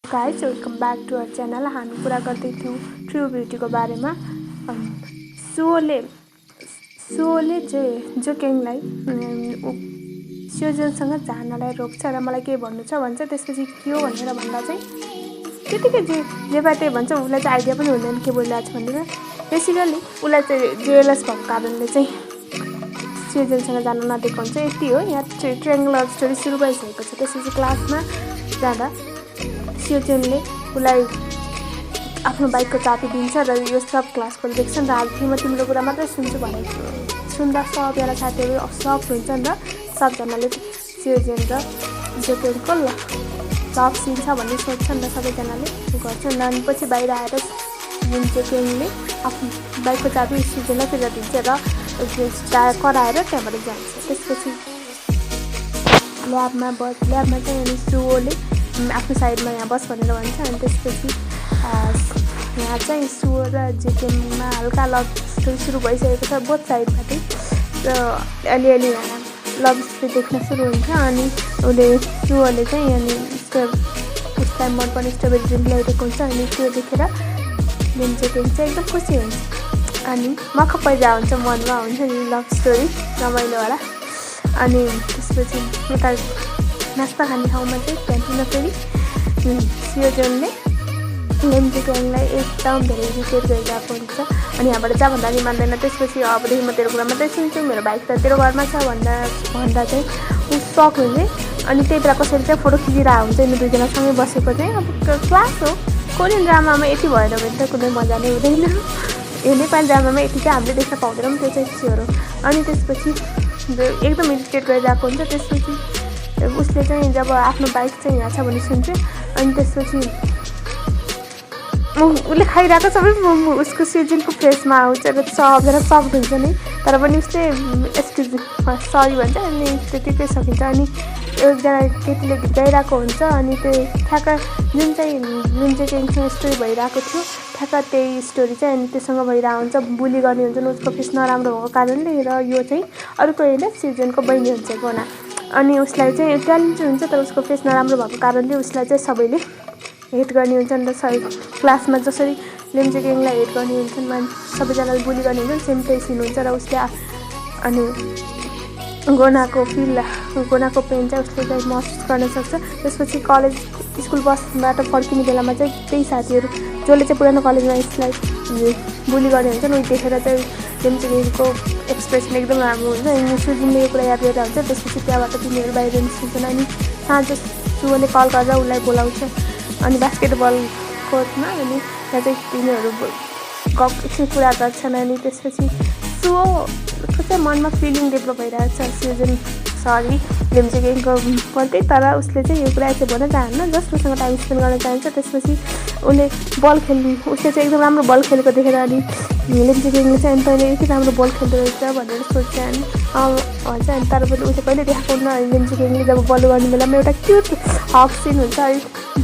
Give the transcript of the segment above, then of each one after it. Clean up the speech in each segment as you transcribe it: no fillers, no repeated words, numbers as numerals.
Guys welcome back to our channel. हामी कुरा गर्दै थियौँ ट्रु ब्युटीको बारेमा। सुओले जोकेङलाई स्योजनसँग जानलाई रोक्छ र मलाई के भन्नु छ भन्छ। त्यसपछि के हो भनेर भन्दा चाहिँ त्यतिकै जे बाटे भन्छ। उसलाई चाहिँ आइडिया पनि हुँदैन के बोलिरहेको छ भनेर। बेसिकली उसलाई चाहिँ जेलस भएको कारणले चाहिँ स्योजनसँग जान नदिएको हुन्छ। यति हो। यहाँ ट्रायङ्गल लभ स्टोरी सुरु भइसकेको छ। त्यसपछि क्लासमा जाँदा स्योजनले उसलाई आफ्नो बाइकको चाबी दिन्छ र यो सब क्लासको देख्छन् र आज तिम्रो कुरा मात्रै सुन्छु भनेर सुन्दा सबजना साथीहरू सक हुन्छन् र सबजनाले स्योजन र जोकेङको लभ सिन छ भन्ने सोध्छन् र सबैजनाले गर्छन्। अनि पछि बाहिर आएर जोकेङले आफ्नो बाइकको चाबी स्योजनलाई फिर्ता दिन्छ र कराएर त्यहाँबाट जान्छ। त्यसपछि ल्याबमा चाहिँ अनि सुओले आफ्नो साइडमा यहाँ बस भनेर भन्छ। अनि त्यसपछि यहाँ चाहिँ सुओ र जोकेङमा हल्का लभ स्टोरी सुरु भइसकेको छ बोथ साइडबाट र अलिअलि यहाँ लभ स्टोरी देख्न सुरु हुन्छ। अनि सुओले चाहिँ अनि उसलाई मनपर्ने स्ट्रबेरी ड्रिङ्क ल्याइदिएको हुन्छ। अनि त्यो देखेर जोकेङ चाहिँ एकदम खुसी हुन्छ। अनि मक्ख पैदा हुन्छ मनमा हुन्छ नि लभ स्टोरी रमाइलोवाला। अनि त्यसपछि यता नास्ता खाने ठाउँमा चाहिँ क्यान्टिनमा फेरि स्योजनले जोकेङलाई एकदम धेरै इरिटेट गरिरहेको हुन्छ। अनि यहाँबाट जा भन्दा नि मान्दैन। त्यसपछि अबदेखि म तेरो कुरा मात्रै सुन्छु, मेरो बाइक त तेरो घरमा छ भन्दा चाहिँ ऊ सक हुन्छ। अनि त्यही बेला कसैले चाहिँ फोटो खिचिरहेको हुन्छ। यिनीहरू दुईजना सँगै बसेको चाहिँ अब क्लास हो। कोरियन ड्रामामा यति भएन भने त कुनै मजा नै हुँदैन। यो नेपाली ड्रामामा यति चाहिँ हामीले देख्न पाउँदैनौँ। त्यो चाहिँ स्योर हो। अनि त्यसपछि एकदम इरिटेट गरिरहेको हुन्छ। त्यसपछि उसले चाहिँ जब आफ्नो बाइक चाहिँ यहाँ छ भने सुन्छ। अनि त्यसपछि उसले खाइरहेको सबै मोमो उसको स्योजनको फेसमा आउँछ र सबजना सक्ड हुन्छ नि। तर पनि उसले एक्सक्युज सरी भन्छ। अनि त्यतिकै सकिन्छ। अनि एकजना केटीले गीत गाइरहेको हुन्छ। अनि त्यो ठ्याक्क जुन जोकेङसँग स्टोरी भइरहेको थियो ठ्याक्क त्यही स्टोरी चाहिँ अनि त्योसँग भइरहेको हुन्छ। बुली गर्ने हुन्छन् उसको फेस नराम्रो भएको कारणले र यो चाहिँ अर्को एउटा स्योजनको बहिनी हुन्छ गोना। अनि उसलाई चाहिँ ट्यालेन्ट हुन्छ तर उसको फेस नराम्रो भएको कारणले उसलाई चाहिँ सबैले हेट गर्ने हुन्छन् र क्लासमा जसरी जोकेङलाई हेट गर्ने हुन्छन् सबैजनाले बुली गर्ने हुन्छन् सेम त्यही सिन हुन्छ। र उसले अनि गोनाको पेन चाहिँ उसले चाहिँ महसुस गर्न सक्छ। त्यसपछि स्कुल बसबाट फर्किने बेलामा चाहिँ त्यही साथीहरू जसले चाहिँ पुरानो कलेजमा यसलाई बुली गर्ने हुन्छन् उही देखेर चाहिँ जोकेङको एक्सप्रेसन एकदम राम्रो हुन्छ। अनि सुजिनले यो कुरा याद गरेर हुन्छ। त्यसपछि त्यहाँबाट तिनीहरू बाहिर निस्किन्छन्। अनि साँझ सुओले कल गरेर उसलाई बोलाउँछ अनि बास्केटबल कोर्टमा। अनि त्यहाँ चाहिँ तिनीहरू एकछिन कुरा गर्छन्। अनि त्यसपछि सुओको चाहिँ मनमा फिलिङ डेभलप भइरहेको छ जोकेङको प्रति। तर उसले चाहिँ यो कुरा चाहिँ भन्न चाहन्न, जस्ट उसँग टाइम स्पेन्ड गर्न चाहन्छ। त्यसपछि उसले चाहिँ एकदम राम्रो बल खेलेको देखेर अनि जोकेङले चाहिँ तैँले यति राम्रो बल खेल्दो रहेछ भनेर सोध्छ। अनि भन्छ। अनि तर पनि उसले कहिले देखाएको हुन्न। जोकेङले जब बल गर्ने बेलामा एउटा क्युट हक सिन हुन्छ।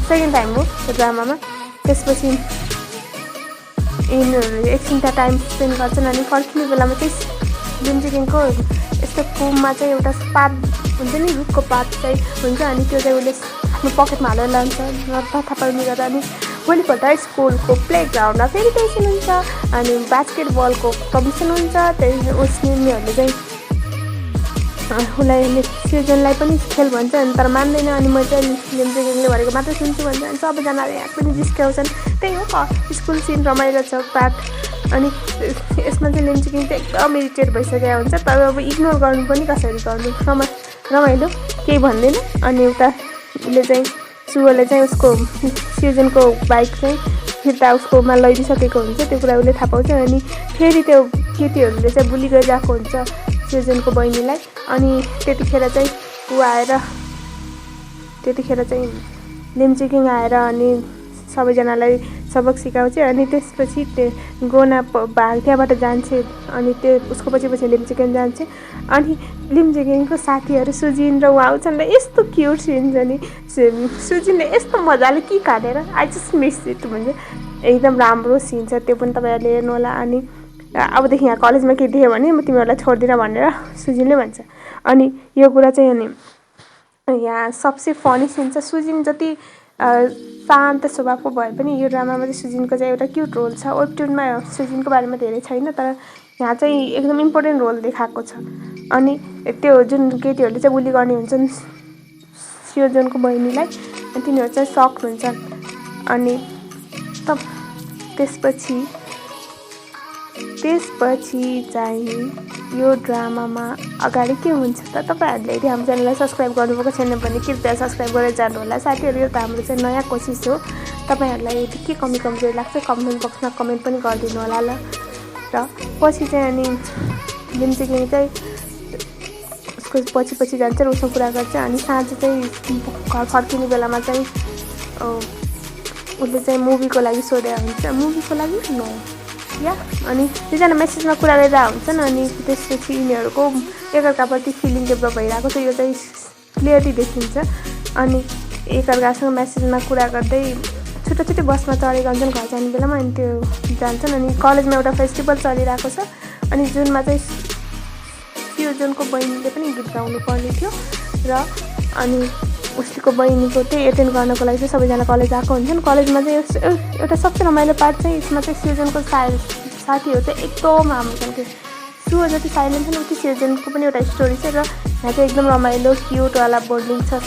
सेकेन्ड टाइम हो त्यो ड्रामामा। त्यसपछि यिनीहरू एकछिन त्यहाँ टाइम स्पेन्ड गर्छन्। अनि फर्किने बेलामा चाहिँ जोकेङको यस्तो कुममा चाहिँ एउटा पात हुन्छ नि रुखको पात चाहिँ हुन्छ। अनि त्यो चाहिँ उसले आफ्नो पकेटमा हालेर लान्छ थपाउने गर्दा। अनि भोलिपल्ट स्कुलको प्लेग्राउन्डमा फेरि त्यही सिन हुन्छ। अनि बास्केटबलको कम्पिटिसन हुन्छ। त्यही उनीहरूले चाहिँ उसलाई स्योजनलाई पनि खेल भन्छ। अनि तर मान्दैन। अनि म चाहिँ जोकेङले भनेको मात्रै सुन्छु भन्छ। अनि सबैजनाले यहाँ पनि जिस्क्याउँछन्। त्यही हो स्कुल सिन रमाइलो छ पार्ट। अनि यसमा चाहिँ जोकेङ चाहिँ एकदम इरिटेट भइसकेको हुन्छ। तर अब इग्नोर गर्नु पनि कसरी गर्नु रमाइलो केही भन्दैन। अनि उता उसले चाहिँ सुओले चाहिँ उसको स्योजनको बाइक चाहिँ फिर्ता उसकोमा लैदिइसकेको हुन्छ। त्यो कुरा उसले थाहा पाउँछ। अनि फेरि त्यो केटीहरूले चाहिँ बुली गरिरहेको हुन्छ स्योजनको बहिनीलाई। अनि त्यतिखेर चाहिँ जोकेङ आएर अनि सबैजनालाई सबक सिकाउँछ। अनि त्यसपछि त्यो गोना त्यहाँबाट जान्छ। अनि त्यो उसको पछि जोकेङ जान्छ। अनि जोकेङको साथीहरू सुजिन र उहाँ आउँछन् र यस्तो क्युट सिन छ नि। सुजिनले यस्तो मजाले कि काटेर आई जस्ट मिस इट भन्छ। एकदम राम्रो सिन छ त्यो पनि तपाईँहरूले हेर्नु होला। अनि अबदेखि यहाँ कलेजमा केही देख्यो भने म तिमीहरूलाई छोड्दिनँ भनेर सुजिनले भन्छ। अनि यो कुरा चाहिँ अनि यहाँ सबसे फनी सिन छ सुजिन जति शान्त स्वभावको भए पनि यो ड्रामामा चाहिँ सुजिनको चाहिँ एउटा क्युट रोल छ। वेबटुनमा सुजिनको बारेमा धेरै छैन, तर यहाँ चाहिँ एकदम इम्पोर्टेन्ट रोल देखाएको छ। अनि त्यो जुन केटीहरूले चाहिँ बुली गर्ने हुन्छन् सियोजनको बहिनीलाई, तिनीहरू चाहिँ सक्ड हुन्छन्। अनि त्यसपछि चाहिँ यो ड्रामामा अगाडि के हुन्छ त, तपाईँहरूले यदि हाम्रो च्यानललाई सब्सक्राइब गर्नुभएको छैन भने कृपया सब्सक्राइब गरेर जानुहोला साथीहरू। यो त हाम्रो चाहिँ नयाँ कोसिस हो। तपाईँहरूलाई यदि के कमी कमजोरी लाग्छ कमेन्ट बक्समा कमेन्ट पनि गरिदिनु होला ल। र पछि चाहिँ अनि लिम्चेकिङ चाहिँ उसको पछि जान्छ र उसको कुरा गर्छ। अनि साँझ चाहिँ घर फर्किने बेलामा चाहिँ उसले चाहिँ मुभीको लागि सोधेको हुन्छ, मुभीको लागि नो या। अनि दुईजना मेसेजमा कुरा गरिरहेको हुन्छन्। अनि त्यसपछि यिनीहरूको एकअर्काप्रति फिलिङ डेभलप भइरहेको छ, यो चाहिँ क्लियरली देखिन्छ। अनि एकअर्कासँग मेसेजमा कुरा गर्दै छुट्टै बसमा चढेका हुन्छन् घर जाने बेलामा। अनि त्यो जान्छन्। अनि कलेजमा एउटा फेस्टिभल चलिरहेको छ। अनि जुनमा चाहिँ सियोजनको बहिनीले पनि गीत गाउनु पर्ने थियो र अनि उसको बहिनीको त्यही एटेन्ड गर्नको लागि चाहिँ सबैजना कलेज आएको हुन्छन्। कलेजमा चाहिँ एउटा सबसे रमाइलो पार्ट चाहिँ यसमा चाहिँ सियोजनको साथीहरू चाहिँ एकदम राम्रो छन् कि सुयो जति साइलेन्ट छन् उति सियोजनको पनि एउटा स्टोरी छ। र यहाँ चाहिँ एकदम रमाइलो क्युटवाला बोर्डिङ छ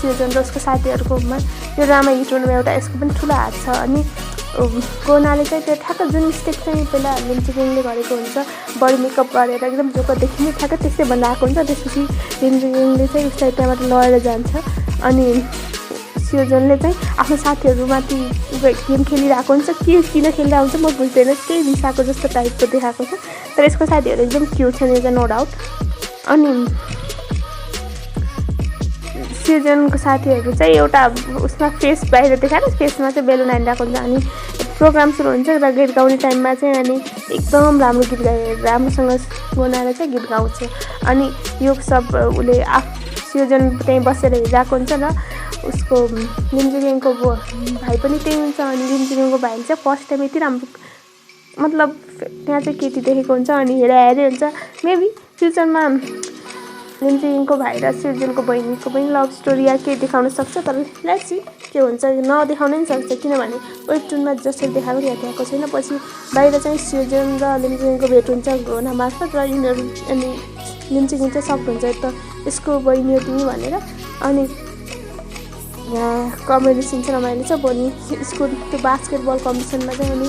सियोजन र उसको साथीहरूकोमा। यो ड्रामा हिट हुनुमा एउटा यसको पनि ठुलो हात छ। अनि गोनाले चाहिँ त्यो ठ्याक्क जुन मिस्टेक चाहिँ पहिला लिम्चेकिङले गरेको हुन्छ, बडी मेकअप गरेर एकदम जोकर देखिने ठ्याक्क त्यस्तै भन्दा आएको हुन्छ। त्यसपछि लिम्चेकिङले चाहिँ उसलाई त्यहाँबाट लगेर जान्छ। अनि सियोजनले चाहिँ आफ्नो साथीहरूमाथि गेम खेलिरहेको हुन्छ, किन खेलिरहेको हुन्छ म बुझ्दैन, त्यही रिसाएको जस्तो टाइपको देखाएको छ। तर यसको साथीहरू एकदम क्युट छन्, यो चाहिँ नो डाउट। अनि सियोजनको साथीहरू चाहिँ एउटा उसमा फेस बाहिर देखाएर फेसमा चाहिँ बेलुन हानिरहेको हुन्छ। अनि प्रोग्राम सुरु हुन्छ र गीत गाउने टाइममा चाहिँ अनि एकदम राम्रो गीत राम्रोसँग बनाएर चाहिँ गीत गाउँछ। अनि यो सब उसले सियोजन त्यहीँ बसेर हेरिरहेको हुन्छ र उसको लिम्चेकिङको भाइ पनि त्यही हुन्छ। अनि लिम्चेकिङको भाइले चाहिँ फर्स्ट टाइम यति राम्रो मतलब त्यहाँ चाहिँ केटी देखेको हुन्छ। अनि हेरे हुन्छ मेबी फ्युचरमा लिम्चेकिङको भाइ र सियोजनको बहिनीको पनि लभ स्टोरी या के देखाउन सक्छ। तर लेट्स सी के हुन्छ, नदेखाउन नि सक्छ, किनभने वेबटुनमा जसरी देखाएको यहाँ देखाएको छैन। पछि बाहिर चाहिँ सियोजन र लिम्चेकिङको भेट हुन्छ घोना मार्फत र यिनीहरू अनि लिम्चेकिङ चाहिँ सक्ड हुन्छ त यसको बहिनी हो तिमी भनेर। अनि यहाँ कमेडी सिन चाहिँ रमाइलो छ। भोलि स्कुल त्यो बास्केटबल कम्पिटिसनमा चाहिँ अनि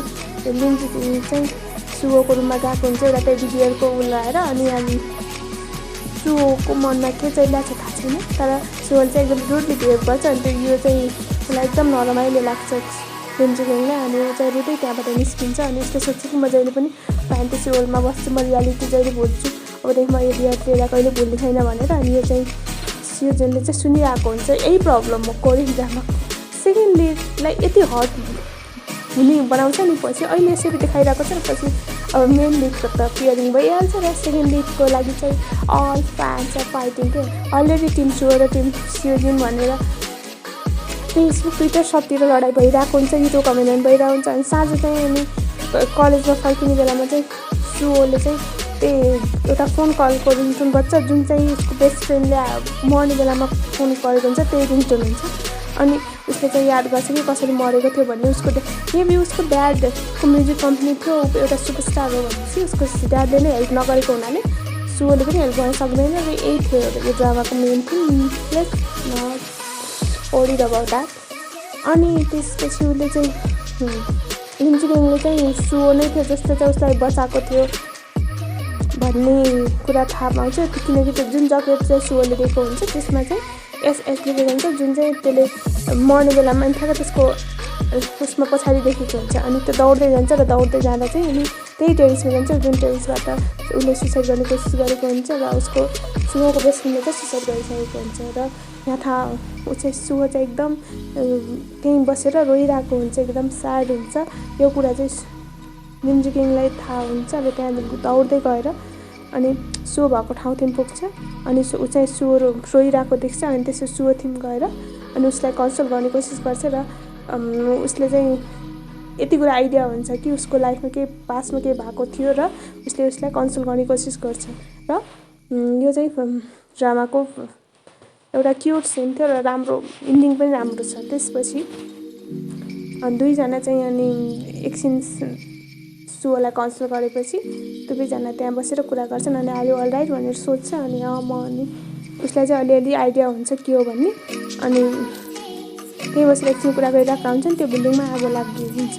लिम्चेकिङ चाहिँ सुवोको रुममा गएको हुन्छ एउटा टेडी बियरको लगाएर। अनि सुवोको मनमा के चाहिँ लाग्छ थाहा छैन, तर सुवोले चाहिँ एकदम रुडली बिहेभ गर्छ। अनि त्यो यो चाहिँ उसलाई एकदम नरमाइलो लाग्छ लिम्चेकिङलाई। अनि ऊ चाहिँ रुदै त्यहाँबाट निस्किन्छ। अनि उसले सोच्छ कि म जहिले पनि फ्यान्टेसी वर्ल्डमा बस्छु, म रियालिटी जहिले भुल्छु, अबदेखि म यो रियालिटीलाई कहिले भुल्ने छैन भनेर। अनि यो चाहिँ सियोजनले चाहिँ सुनिरहेको हुन्छ, यही प्रब्लम हो कोरियन ड्रामा। सेकेन्ड लिडलाई यति हट हुने बनाउँछ नि, पछि अहिले यसरी देखाइरहेको छ। पछि अब मेन लिडको त पेयरिङ भइहाल्छ र सेकेन्ड लिडको लागि चाहिँ अल फ्यान्स आर फाइटिङ के अलरेडी टिम सुयो र टिम सियोजन भनेर फेसबुक ट्विटर सबतिर लडाइँ भइरहेको हुन्छ, युट्युब कमेन्ट भइरहेको हुन्छ। अनि साँझ चाहिँ अनि कलेजमा फर्किने बेलामा चाहिँ सुयोले चाहिँ त्यही एउटा फोन कलको रिङटोन बज्छ, जुन चाहिँ उसको बेस्ट फ्रेन्डले मर्ने बेलामा फोन गरेको हुन्छ, त्यही रिङटोन हुन्छ। अनि उसले चाहिँ याद गर्छ कि कसरी मरेको थियो भन्ने। उसको मेबी उसको ड्याडको म्युजिक कम्पनी थियो, एउटा सुपरस्टार हो भनेपछि उसको ड्याडले नै हेल्प नगरेको हुनाले सुयोले पनि हेल्प गर्न सक्दैन। र यही थियो यो ड्रामाको main theme, let's not worried about that. अनि त्यसपछि उसले चाहिँ लिम्चेकिङले चाहिँ सुयो नै थियो जस्तो चाहिँ उसलाई बचाएको थियो भन्ने कुरा थाहा पाउँछ। किनकि त्यो जुन जकेट चाहिँ सुयोले दिएको हुन्छ त्यसमा चाहिँ एसएस लेखेको हुन्छ, जुन चाहिँ त्यसले मर्ने बेलामा ठ्याक्क त्यसको उसमा पछाडि देखेको हुन्छ। अनि त्यो दौड्दै जान्छ र दौड्दै जाँदा चाहिँ अनि त्यही टेरिसमा जान्छ जुन टेरिसबाट उसले सुसाइड गर्ने कोसिस गरेको हुन्छ र उसको सुयोको बेस्ट फ्रेन्डले चाहिँ सुसाइड गरिसकेको हुन्छ। र यहाँ थाहा ऊ चाहिँ सुयो चाहिँ एकदम त्यहीँ बसेर रोइरहेको हुन्छ, एकदम स्याड हुन्छ। यो कुरा चाहिँ लिम्चेकिङलाई थाहा हुन्छ र त्यहाँ दौड्दै गएर अनि सुयो भएको ठाउँतिर पुग्छ। अनि ऊ चाहिँ सुयो रोइरहेको देख्छ। अनि त्यसो सुयोतिर गएर अनि उसलाई कन्सोल गर्ने कोसिस गर्छ र उसले चाहिँ यति कुरा आइडिया हुन्छ कि उसको लाइफमा के पास्टमा के भएको थियो र उसले उसलाई कन्सोल गर्ने कोसिस गर्छ। र यो चाहिँ ड्रामाको एउटा क्युट सिन थियो र राम्रो इन्डिङ पनि राम्रो छ। त्यसपछि दुईजना चाहिँ अनि एकछिन सुलाई कन्सल्ट गरेपछि दुवैजना त्यहाँ बसेर कुरा गर्छन् अनि आर यु अल राइट भनेर सोध्छ अनि अनि उसलाई चाहिँ अलिअलि आइडिया हुन्छ के हो भन्ने। अनि त्यही बसेर एकछिन कुरा गरिरहेका हुन्छन्। त्यो बिल्डिङमा आगो लागिन्छ,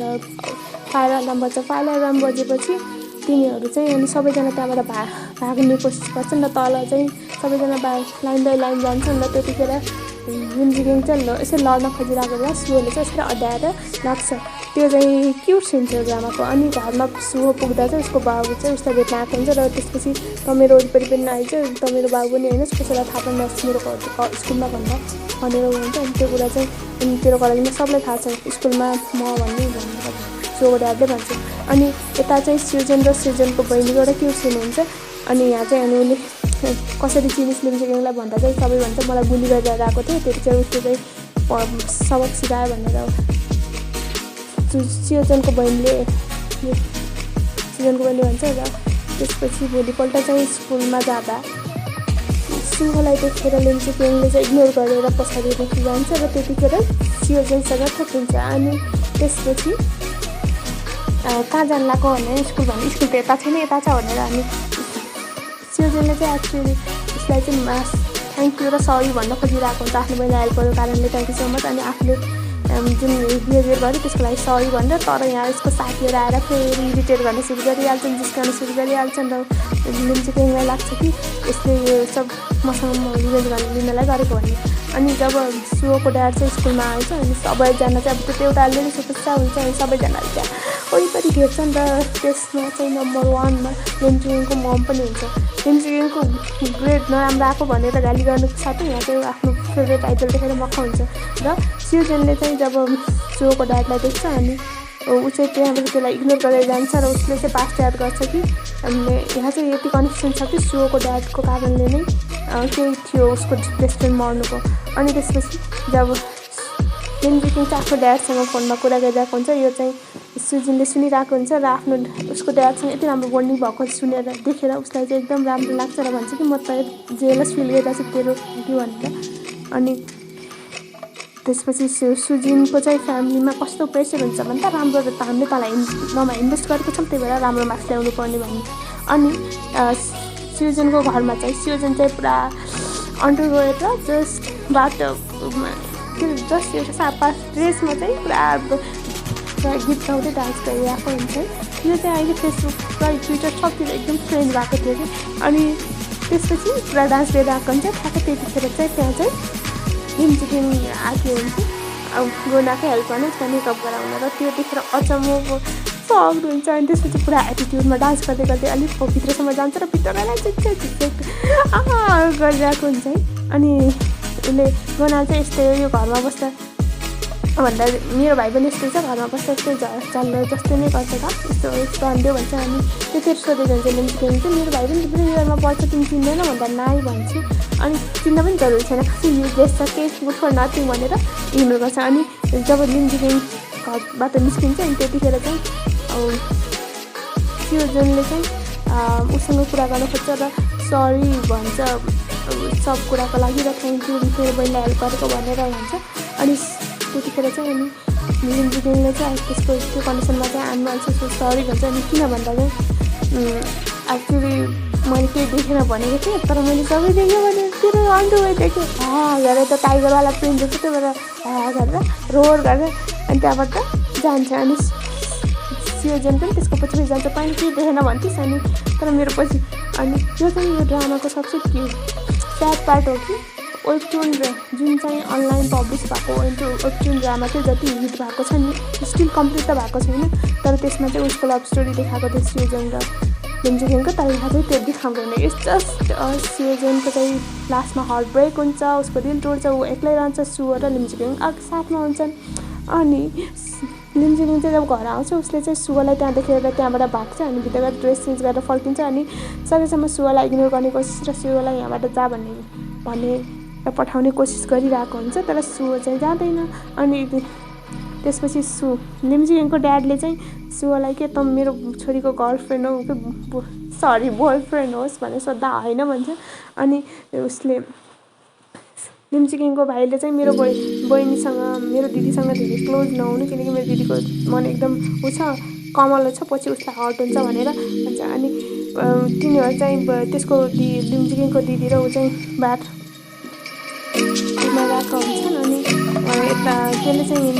फायर अलार्म बज्छ। फायर अलार्म बजेपछि तिनीहरू चाहिँ अनि सबैजना त्यहाँबाट भाग्ने कोसिस गर्छन् र तल चाहिँ सबैजना लाइन बाई लाइन जान्छन्। र त्यतिखेर लिम्जिगिङ चाहिँ यसरी लड्न खोजिरहेको बेला सुले चाहिँ यसरी अड्याएर लाग्छ। त्यो चाहिँ क्युट सिन थियो ड्रामाको। अनि घरमा सुहो पुग्दा चाहिँ उसको बाबु चाहिँ उसलाई भेट्न आएको हुन्छ र त्यसपछि त मेरो वरिपरि पनि आइज, त मेरो बाबु पनि होइन कसैलाई थाहा पनि नहोस् मेरो स्कुलमा भन्दा भनेर हुन्छ। अनि त्यो कुरा चाहिँ तेरो कलेजमा सबलाई थाहा छ स्कुलमा म भन्ने भनेर सुको ड्याडले भन्छ। अनि यता चाहिँ सृजन र सृजनको बहिनीको एउटा क्युट सिन हुन्छ। अनि यहाँ चाहिँ अनि उसले कसरी चिनिस लिम्जिगिङलाई भन्दा चाहिँ सबै भन्छ मलाई गुली गरेर आएको थियो, त्यतिखेर उसले चाहिँ सबक सिकायो भनेर सृजनको बहिनीले भन्छ। र त्यसपछि भोलिपल्ट चाहिँ स्कुलमा जाँदा सुलाई देखेर लिम्जिगिङले चाहिँ इग्नोर गरेर पछाडि जान्छ र त्यतिखेर सृजनसँग ठोकिन्छ। अनि त्यसपछि कहाँ जानु लाग्यो भने स्कुल त यता छैन यता छ भनेर अनि सृजनले चाहिँ एक्चुअली उसलाई चाहिँ थ्याङ्क यू र सरी भन्न खोजिरहेको हुन्छ आफ्नो बहिनीलाई हेल्प गरेको कारणले, थ्याङ्क यू सो मच। अनि आफूले जुन बिहेभियर गर्यो त्यसको लागि सरी भनेर, तर यहाँ यसको साथीहरू आएर फेरि इरिटेट गर्न सुरु गरिहाल्छन्, जिस्काउन सुरु गरिहाल्छन्। र लिम्जिगिङलाई लाग्छ कि यसले यो सब मसँग रिभेन्ज लिनलाई गरेको भन्ने। अनि जब सुको ड्याड चाहिँ स्कुलमा आउँछ अनि सबैजना चाहिँ अब त्यो एउटा अलरेडी सुरक्षा हुन्छ अनि सबैजनाले त्यहाँ वरिपरि भेट्छन्। र त्यसमा चाहिँ नम्बर 1मा लिम्जिगिङको मम पनि हुन्छ। लिम्जिगिङको ग्रेड नराम्रो आएको भनेर गाली गर्नुको साथै यहाँ चाहिँ आफ्नो फेभरेट आइडल देखेर मक्ख हुन्छ। र सृजनले चाहिँ जब सुको ड्याडलाई देख्छ अनि ऊ चाहिँ त्यहाँबाट त्यसलाई इग्नोर गरेर जान्छ र उसले चाहिँ पास्ट याद गर्छ कि यहाँ चाहिँ यति कनेक्सन छ कि सुको ड्याडको कारणले नै केही थियो उसको बेस्ट फ्रेन्ड मर्नुको। अनि त्यसपछि जब लिम्जिगिङ चाहिँ आफ्नो ड्याडसँग फोनमा कुरा गरिरहेको हुन्छ, यो चाहिँ सृजनले सुनिरहेको हुन्छ र आफ्नो उसको ड्याडसँग यति राम्रो बोन्डिङ भएको सुनेर देखेर उसलाई चाहिँ एकदम राम्रो लाग्छ र भन्छ कि म त जेलस फिल गरिरहेको छु तेरो कि भनेर। अनि त्यसपछि सुजिनको चाहिँ फ्यामिलीमा कस्तो प्रेसर हुन्छ भने त राम्रो त हामीले तँलाई इन्भेस्ट गरेको छौँ त्यही भएर राम्रो मार्क्स ल्याउनु पर्ने भन्ने। अनि सृजनको घरमा चाहिँ सृजन चाहिँ पुरा अन्डरवेयर र जस्ट एउटा सापा ड्रेसमा चाहिँ पुरा गीत गाउँदै डान्स गरिरहेको हुन्छ। यो चाहिँ अहिले फेसबुक र ट्विटर सबतिर एकदम ट्रेन्ड भएको थियो कि। अनि त्यसपछि पुरा डान्स गरिरहेको हुन्छ। ठ्याक्कै त्यतिखेर चाहिँ त्यहाँ चाहिँ लिम्जिगिङ आएको हुन्छ गोनाकै हेल्प गर्ने उसलाई मेकअप गराउन। र त्यो देखेर अचम्मको सक्ड हुन्छ। अनि त्यसपछि पुरा एटिट्युडमा डान्स गर्दै गर्दै अलिक भित्रसम्म जान्छ र भित्रलाई गरिरहेको हुन्छ है। अनि उसले गोनाल चाहिँ यस्तै हो यो घरमा बस्दा भन्दा मेरो भाइ पनि यस्तै छ घरमा बस्दा यस्तै चल्लो जस्तै नै गर्छ त यस्तो अन्ड्यो भन्छ। अनि त्यतिखेर सोधेको हुन्छ लिम्जिगिङ चाहिँ मेरो भाइ पनि थुप्रै इयरमा पढ्छ तिमी चिन्दैन भन्दा नाइ भन्छ। अनि चिन्न पनि जरुरी छैन खासै युजलेस छ केही गुड फर नथिङ भनेर इग्नोर गर्छ। अनि जब लिम्जिगिङ घरबाट निस्किन्छ अनि त्यतिखेर चाहिँ सृजनले चाहिँ उसँग कुरा गर्न खोज्छ र सरी भन्छ सब कुराको लागि र थ्याङ्क यू मेरो बहिनीलाई हेल्प गरेको भनेर भन्छ। अनि त्यतिखेर चाहिँ अनि लिम्जिगिङले चाहिँ त्यसको त्यो कन्डिसनमा चाहिँ आमा अल्सो सरी भन्छ। अनि किन भन्दा चाहिँ एक्चुली मैले केही देखेन भनेको थिएँ तर मैले सबै देखेँ भने तेरो अन्डरवेयर देखेँ गरेर त टाइगरवाला प्रिन्ट जस्तो त्यो भएर गरेर रोर गरेर अनि त्यहाँबाट जान्छ। अनि सृजन पनि त्यसको पछि जान्छ तैँले केही देखेन भन्थिस् अनि तर मेरो पछि। अनि यो चाहिँ यो ड्रामाको सबसे स्याड पार्ट हो कि वेबटुन जुन चाहिँ अनलाइन पब्लिस भएको वेबटुन ड्रामा चाहिँ जति हिट भएको छ नि स्टिल कम्प्लिट त भएको छैन। तर त्यसमा चाहिँ उसको लभ स्टोरी देखाएको थियो सृजन र लिम्जिगिङको, तर यहाँ चाहिँ त्यो देखाउँदैन। इट्स जस्ट सृजनको चाहिँ लास्टमा हार्ट ब्रेक हुन्छ, उसको दिल तोड्छ, ऊ एक्लै रहन्छ, सुहो र लिम्जिगिङ साथमा हुन्छन्। अनि लिम्जिगिङ चाहिँ जब घर आउँछ उसले चाहिँ सुहोलाई त्यहाँ देखेर त्यहाँबाट भाग्छ अनि भित्र गएर ड्रेस चेन्ज गरेर फर्किन्छ। अनि सकेसम्म सुहोलाई इग्नोर गर्ने कोसिस र सुहोलाई यहाँबाट जा भनेर पठाउने कोसिस गरिरहेको हुन्छ तर सुहो चाहिँ जाँदैन। अनि त्यसपछि लिम्जिगिङको ड्याडले चाहिँ सुहोलाई के त मेरो छोरीको गर्लफ्रेन्ड हो कि सरी बोयफ्रेन्ड होस् भनेर सोद्धा होइन भन्छ। अनि उसले लिम्चिकिङको भाइले चाहिँ मेरो बहिनीसँग मेरो दिदीसँग धेरै क्लोज नहुनु, किनकि मेरो दिदीको मन एकदम छ कमलो छ, पछि उसलाई हर्ट हुन्छ भनेर भन्छ। अनि तिनीहरू चाहिँ त्यसको लिम्चिकिङको दिदी र ऊ चाहिँ बाटोमा गएको हुन्छन्। अनि यता त्यसले चाहिँ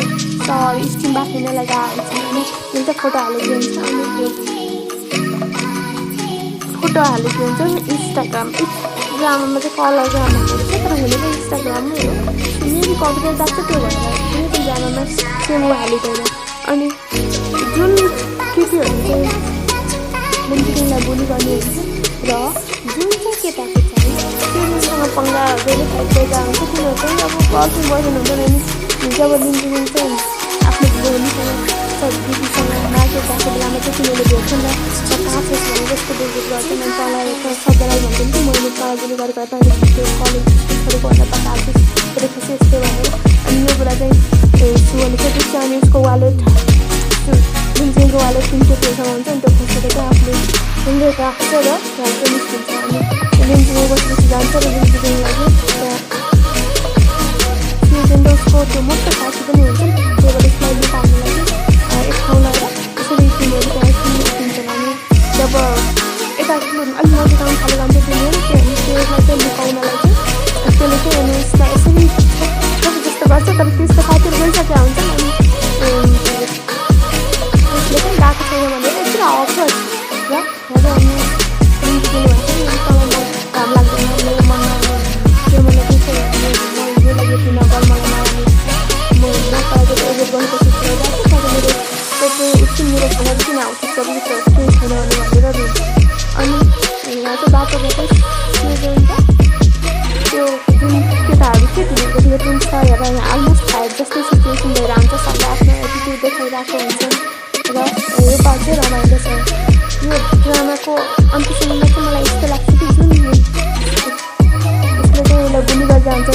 स्टिम बाथ लिनलाई गएको हुन्छन्। अनि त्यसले चाहिँ फोटो हालेको हुन्छ। अनि त्यो फोटो हालेको हुन्छ इन्स्टाग्राममा चाहिँ कलर ग्रामहरू छ, तर हुने चाहिँ इन्स्टाग्राममै हो। मेबी कम्प्युटर गएको छ त्यो भनेर कुनै जानामा सेम हालेको। अनि जुन केटीहरू चाहिँ लिम्चिकिङलाई बुली गर्ने हुन्छ र जुन चाहिँ केटाको चाहिँ त्योसँग पङ्गा धेरै फाइदा हुन्छ, तिनीहरू चाहिँ अब गर्लफ्रेन्ड बोयफ्रेन्ड हुँदैन। नि जब लिम्चिकिङ चाहिँ आफ्नो बहिनीसँग दिदीसँग मार्केट गएको बेलामा चाहिँ तिनीहरूले भेट्छन् र 5 वर्ष भने जस्तो डेभलप गर्छन्। अनि तँलाई सबैलाई भन्छन् कि मैले तँलाई गरेको तैँले त्यो कलेजहरू गर्न त आएको रेखेपछि यस्तो भनेर। अनि यो कुरा चाहिँ सुवले चाहिँ देख्छ। अनि उसको वालेट लिम्चिकिङको वालेट 3 रुपियाँसँग हुन्छ। अनि त्यो खोसेर चाहिँ आफूले उसले राख्छ र घरको निस्किन्छ। अनि लिम्चिकिङ बसेपछि जान्छ र लिम्चिकिङलाई चाहिँ त्यहाँ उसको त्यो मोटो साथी पनि हुन्छ। त्यही भएर उसलाई लुकाउनुलाई चाहिँ एक ठाउँ लगाएर यसरी तिनीहरू त्यहाँ किन्छन्। अनि जब यता अलिक नजिक आउनु थालेको हुन्छ तिनीहरू त्यसलाई चाहिँ लुकाउनलाई चाहिँ त्यसले चाहिँ अनि उसलाई यसरी जस्तो गर्छ, तर त्यसको साथीहरू गइसकेका हुन्छन्। अनि उसले चाहिँ गएको छैन भनेर यति अफर र अनि लिम्चिकिङले भन्छ नि तँलाई घाम लाग्दैन, मेरो मनमा त्यो मलाई त्यसो भने यो लागि यति नगर, मलाई नआउने म तँलाई एजेट गर्ने कोसिस गरिरहेको छु, तर मेरो त्यो मेरो फोनहरू किन आउँछ केही छैन भनेर रुन्छ। अनि यहाँ चाहिँ बाटोमा चाहिँ त्यो जुन केटाहरू के तिनीहरूको त्यो ट्विन्स छ हेर अलमोस्ट 5 जस्तै सिचुएसन भएर आउँछ। सबले आफ्नो एटिट्युड देखाइरहेको हुन्छन् र यो पार्ट चाहिँ रमाइलो छ। यो ड्रामाको अन्त्यसम्ममा चाहिँ मलाई यस्तो लाग्छ कि जुन उसले चाहिँ उसलाई बुली गरेर जान्छ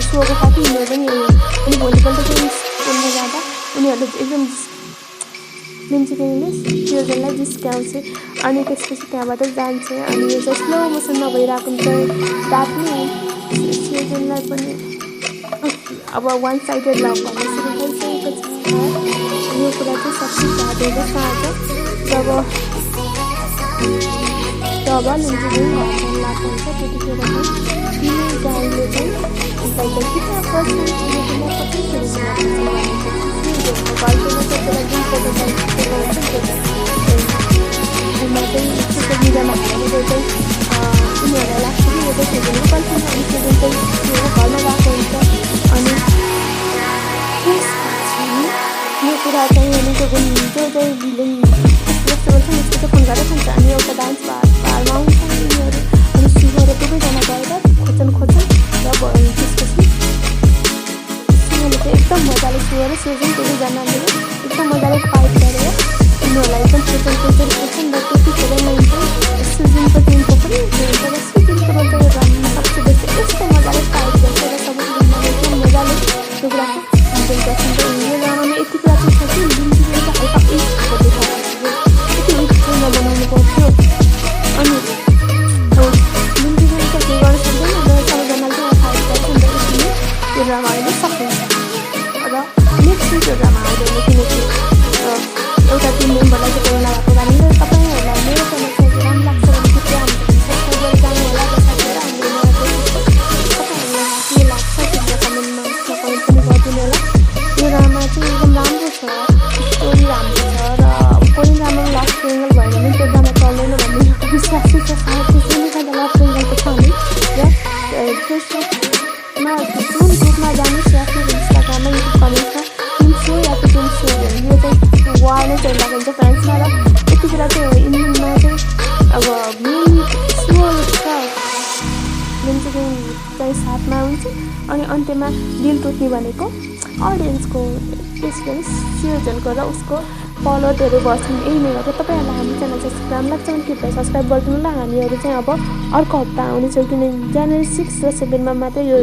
सुको साथी उनीहरू पनि यही हो। अनि भोलिपल्ट चाहिँ स्कुलमा जाँदा उनीहरूले एकदम लिम्चिकिङले सियोजनलाई जिस्क्याउँछ। अनि त्यसपछि त्यहाँबाट जान्छ। अनि यो चाहिँ स्लो मोसनमा भइरहेको हुन्छ बाटो। सियोजनलाई पनि अब वान साइडेड लभ भन्ने सुरु भइसकेको छ। यो कुरा चाहिँ सक्सेस भएर साँझ जब लिम्चिकिङ घर लाग्छ हुन्छ त्यतिखेर चाहिँ तिमी गाईले चाहिँ उसलाई चाहिँ किन पर्छ सोसियल मिडियामा हालेर चाहिँ उनीहरूलाई लाग्छ कि यो चाहिँ सेभेनको गर्लफ्रेन्ड। अनि सेभेन चाहिँ घरमा गएको हुन्छ। अनि त्यसपछि यो कुरा चाहिँ जो चाहिँ भिलेन जस्तो गर्छ उसको चाहिँ फोन गरेर खान्छ। अनि एउटा डान्स बारमा आउँछ उनीहरू। अनि सुगर दुवैजना गएर खोज्छन् र त्यसपछि सुगरले चाहिँ एकदम मजाले सुगर सिजन दुवैजनाले एकदम मजाले फाइट गरेर उनीहरूलाई एकदम खोज्छन् र त्यतिखेर नै सिजनको टिमको पनि हुन्छ र सिजनको चाहिँ रनमा सबसे बेसी यस्तो मजाले फाइट गर्छ र सबैजना एकदम मजाले त्यो कुराको इन्जोय गर्छन्। र यो ड्रामामा यति कुरा चाहिँ छ कि लिम्चिकिङ चाहिँ हल्का यति फिल्म बनाउनु पर्थ्यो। अनि लिम्चिकिङ चाहिँ के गर्न सक्दैन र सबैजनाले चाहिँ फाइट गर्छन्। र यसले यो ड्रामा अहिले सकिन्छ र नेक्स्ट त्यो ड्रामा आउँदैन, किनकि एउटा टिम मेम्बरलाई चाहिँ कोरोना भएको कारणले तपाईँहरूलाई मेरो च्यानल चाहिँ राम्रो लाग्छ भने कृपया सब्सक्राइब गरेर जानु होला। र साथीहरू हामीले तपाईँहरूलाई के लाग्छ कृपया कमेन्टमा कमेन्ट पनि गरिदिनु होला। यो ड्रामा चाहिँ एकदम राम्रो छ, स्टोरी राम्रो छ र कोरियन ड्रामामा लभ ट्रायङ्गल भयो भने त्यो ड्रामा चल्दैन भन्ने विश्वास चाहिँ छ। सायद त्यसैले गर्दा लभ ट्रायङ्गलको छ नि र फेसबुकमा जुन ग्रुपमा जानुहोस् या फिर इन्स्टाग्राममा युट्युब कमेन्टमा टिम सो या फिर टिम सो यो चाहिँ वार नै चलिरहेको हुन्छ फ्रेन्ड्समा। र यति कुरा चाहिँ इन्डियनमा चाहिँ अब मेन स्लो छ लिम्चिकिङ चाहिँ साथमा हुन्छ। अनि अन्त्यमा दिल टुट्ने भनेको अडियन्सको त्यसले सियोजनको र उसको फलोवर्सहरू बढ्छन्। यही नै हो। र तपाईँहरूलाई हाम्रो च्यानल सब्सक्राइब लाग्छ भने कृपया सब्सक्राइब गरिदिनु होला। हामीहरू चाहिँ अब अर्को हप्ता आउनेछौँ, किनकि जनवरी 6 र 7 मात्रै यो